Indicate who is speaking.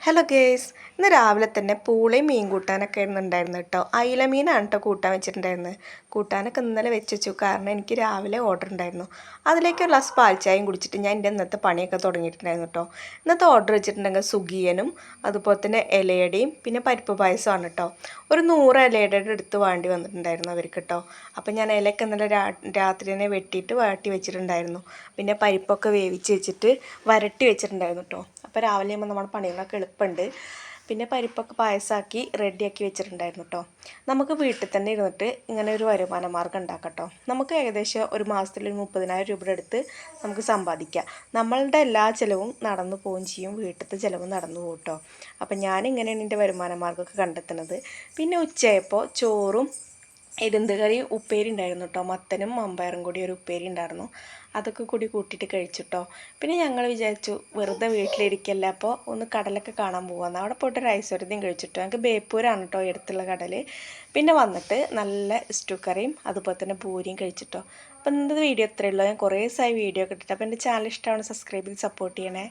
Speaker 1: Hello guys, ഇന്ന് രാവിലെ തന്നെ പൂളയും മീൻ കൂട്ടാനൊക്കെ ആയിരുന്നു ഉണ്ടായിരുന്നു കേട്ടോ. അയില മീനാണ് കേട്ടോ കൂട്ടാൻ വെച്ചിട്ടുണ്ടായിരുന്നത്. കൂട്ടാനൊക്കെ ഇന്നലെ വെച്ചു കാരണം എനിക്ക് രാവിലെ ഓർഡർ ഉണ്ടായിരുന്നു. അതിലേക്ക് ഒരു ഗ്ലാസ് പാൽച്ചായയും കുടിച്ചിട്ട് ഞാൻ എൻ്റെ ഇന്നത്തെ പണിയൊക്കെ തുടങ്ങിയിട്ടുണ്ടായിരുന്നു കേട്ടോ. ഇന്നത്തെ ഓർഡർ വെച്ചിട്ടുണ്ടെങ്കിൽ സുഗിയനും അതുപോലെ തന്നെ ഇലയടയും പിന്നെ പരിപ്പ് പായസമാണ് കേട്ടോ. ഒരു 100 ഇലയുടെ അടുത്ത് വേണ്ടി വന്നിട്ടുണ്ടായിരുന്നു അവർക്ക് കേട്ടോ. അപ്പം ഞാൻ ഇലയൊക്കെ ഇന്നലെ രാത്രി തന്നെ വെട്ടിയിട്ട് വരട്ടി വെച്ചിട്ടുണ്ടായിരുന്നു. പിന്നെ പരിപ്പൊക്കെ വേവിച്ച് വെച്ചിട്ട് വരട്ടി വെച്ചിട്ടുണ്ടായിരുന്നു കേട്ടോ. അപ്പോൾ രാവിലെ ആകുമ്പോൾ നമ്മുടെ പണികളൊക്കെ എളുപ്പമുണ്ട്. പിന്നെ പരിപ്പൊക്കെ പായസമാക്കി റെഡിയാക്കി വെച്ചിട്ടുണ്ടായിരുന്നു കേട്ടോ. നമുക്ക് വീട്ടിൽ തന്നെ ഇരുന്നിട്ട് ഇങ്ങനെ ഒരു വരുമാന മാർഗ്ഗം ഉണ്ടാക്കാം കേട്ടോ. നമുക്ക് ഏകദേശം ഒരു മാസത്തിൽ 30,000 രൂപയുടെ അടുത്ത് നമുക്ക് സമ്പാദിക്കാം. നമ്മളുടെ എല്ലാ ചിലവും നടന്നു പോവുകയും ചെയ്യും, വീട്ടിലത്തെ ചിലവും നടന്നു പോകും കേട്ടോ. അപ്പം ഞാനിങ്ങനെയാണ് എൻ്റെ വരുമാന മാർഗ്ഗമൊക്കെ കണ്ടെത്തുന്നത്. പിന്നെ ഉച്ചയായപ്പോൾ ചോറും എരുന്ത് കറി ഉപ്പേരി ഉണ്ടായിരുന്നു കേട്ടോ. മത്തനും മമ്പയറും കൂടി ഒരു ഉപ്പേരി ഉണ്ടായിരുന്നു. അതൊക്കെ കൂടി കൂട്ടിയിട്ട് കഴിച്ചിട്ടോ. പിന്നെ ഞങ്ങൾ വിചാരിച്ചു വെറുതെ വീട്ടിലിരിക്കല്ല, അപ്പോൾ ഒന്ന് കടലൊക്കെ കാണാൻ പോകാമെന്ന്. അവിടെ പോയിട്ട് ഒരു ഐശ്വര്യതയും കഴിച്ചിട്ടോ. ഞങ്ങൾക്ക് ബേപ്പൂരാണ് കേട്ടോ അടുത്തുള്ള കടൽ. പിന്നെ വന്നിട്ട് നല്ല സ്റ്റൂ കറിയും അതുപോലെ തന്നെ പൂരിയും കഴിച്ചിട്ടോ. അപ്പോൾ ഇന്നത്തെ വീഡിയോ ഇത്രയേ ഉള്ളൂ. ഞാൻ കുറേ ദിവസമായി വീഡിയോ ഒക്കെ ഇട്ടിട്ട്. അപ്പോൾ എൻ്റെ ചാനൽ ഇഷ്ടമാണ്, സബ്സ്ക്രൈബ് ചെയ്ത് സപ്പോർട്ട് ചെയ്യണേ.